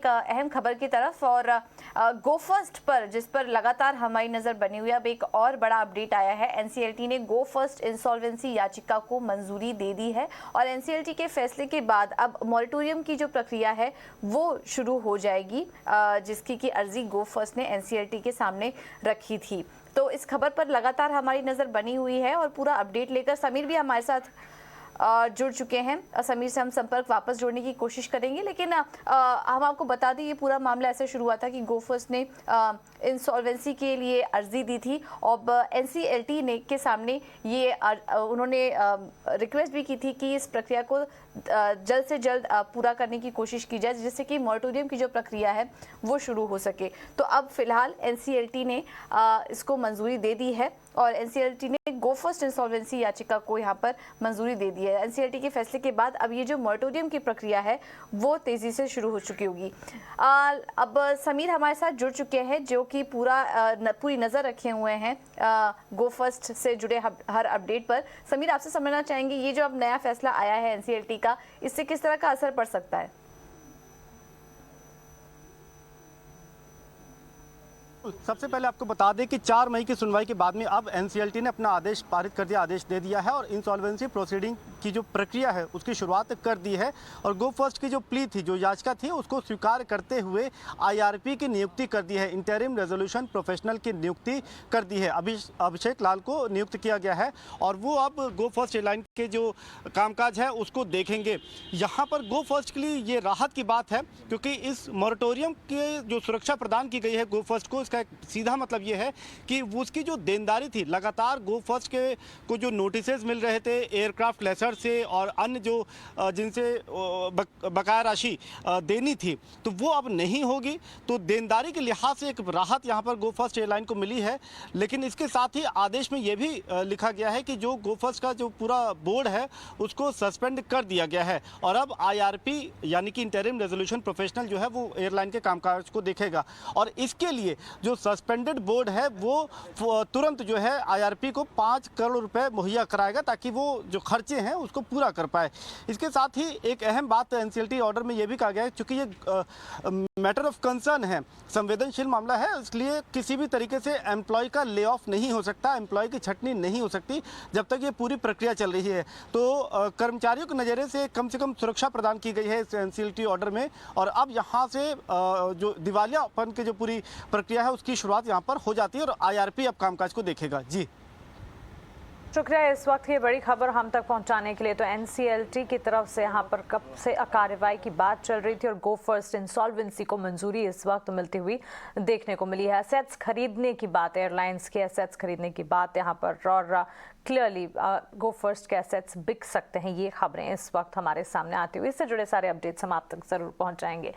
एक अहम खबर की तरफ और गो फर्स्ट पर जिस पर लगातार हमारी नजर बनी हुई है, अब एक और बड़ा अपडेट आया है। एनसीएलटी ने गो फर्स्ट इंसॉल्वेंसी याचिका को मंजूरी दे दी है और एनसीएलटी के फैसले के बाद अब मॉरेटोरियम की जो प्रक्रिया है वो शुरू हो जाएगी, जिसकी की अर्जी गो फर्स्ट ने एनसीएलटी के सामने रखी थी। तो इस खबर पर लगातार हमारी नजर बनी हुई है और पूरा अपडेट लेकर समीर भी हमारे साथ जुड़ चुके हैं। समीर से हम संपर्क वापस जोड़ने की कोशिश करेंगे, लेकिन हम आपको बता दें ये पूरा मामला ऐसे शुरू हुआ था कि गो फर्स्ट ने इंसॉल्वेंसी के लिए अर्जी दी थी और एनसीएलटी ने के सामने ये उन्होंने रिक्वेस्ट भी की थी कि इस प्रक्रिया को जल्द से जल्द पूरा करने की कोशिश की जाए, जिससे कि मॉरेटोरियम की जो प्रक्रिया है वो शुरू हो सके। तो अब फिलहाल एनसीएलटी ने इसको मंजूरी दे दी है और एनसीएलटी ने गो फर्स्ट इंसॉल्वेंसी याचिका को यहाँ पर मंजूरी दे दी है। एनसीएलटी के फैसले के बाद अब ये जो मॉरेटोरियम की प्रक्रिया है वो तेजी से शुरू हो चुकी होगी। अब समीर हमारे साथ जुड़ चुके हैं जो कि पूरी नज़र रखे हुए हैं गो फर्स्ट से जुड़े हर अपडेट पर। समीर, आपसे समझना चाहेंगे ये जो अब नया फैसला आया है एनसीएलटी का, इससे किस तरह का असर पड़ सकता है? सबसे पहले आपको बता दें कि 4 मई की सुनवाई के बाद में अब एनसीएलटी ने अपना आदेश पारित कर दिया, आदेश दे दिया है और इंसॉल्वेंसी प्रोसीडिंग की जो प्रक्रिया है उसकी शुरुआत कर दी है। और गो फर्स्ट की जो प्ली थी, जो याचिका थी, उसको स्वीकार करते हुए आईआरपी की नियुक्ति कर दी है, इंटरिम रेजोल्यूशन प्रोफेशनल की नियुक्ति कर दी है। अभिषेक लाल को नियुक्त किया गया है और वो अब गो फर्स्ट एयरलाइन के जो कामकाज है उसको देखेंगे। यहाँ पर गो फर्स्ट के लिए ये राहत की बात है क्योंकि इस मॉरेटोरियम की जो सुरक्षा प्रदान की गई है गो फर्स्ट को, इसका एक सीधा मतलब ये है कि उसकी जो देनदारी थी, लगातार गो फर्स्ट के को जो नोटिसेज मिल रहे थे एयरक्राफ्ट लेसर से और अन्य जो जिनसे बकाया राशि देनी थी, तो वो अब नहीं होगी। तो देनदारी के लिहाज से एक राहत यहाँ पर गो फर्स्ट एयरलाइन को मिली है। लेकिन इसके साथ ही आदेश में ये भी लिखा गया है कि जो गो फर्स्ट का जो पूरा बोर्ड है उसको सस्पेंड कर दिया गया है और अब आईआरपी यानी कि इंटरिम रेजोल्यूशन प्रोफेशनल जो है वो एयरलाइन के कामकाज को देखेगा और इसके लिए जो सस्पेंडेड बोर्ड है वो तुरंत जो है आईआरपी को 5 करोड़ रुपए मुहैया कराएगा ताकि वो जो खर्चे हैं उसको पूरा कर पाए। इसके साथ ही एक अहम बात एनसीएलटी ऑर्डर में ये भी कहा गया है, क्योंकि ये मैटर ऑफ कंसर्न है, संवेदनशील मामला है, इसलिए किसी भी तरीके से एम्प्लॉय का ले ऑफ नहीं हो सकता, एम्प्लॉय की छटनी नहीं हो सकती जब तक ये पूरी प्रक्रिया चल रही है। तो कर्मचारियों के नज़रिए से कम सुरक्षा प्रदान की गई है इस एनसीएलटी ऑर्डर में और अब यहाँ से जो दिवालियापन की जो पूरी प्रक्रिया है उसकी शुरुआत यहाँ पर हो जाती है और आईआरपी अब कामकाज को देखेगा। जी शुक्रिया इस वक्त ये बड़ी खबर हम तक पहुंचाने के लिए। तो एनसीएलटी की तरफ से यहाँ पर कब से कार्रवाई की बात चल रही थी और गो फर्स्ट इंसॉल्वेंसी को मंजूरी इस वक्त मिलती हुई देखने को मिली है। एसेट्स खरीदने की बात, एयरलाइंस के एसेट्स खरीदने की बात यहाँ पर और क्लियरली गो फर्स्ट के एसेट्स बिक सकते हैं, ये खबरें इस वक्त हमारे सामने आती हुई। इससे जुड़े सारे अपडेट्स हम आप तक जरूर पहुँचाएंगे।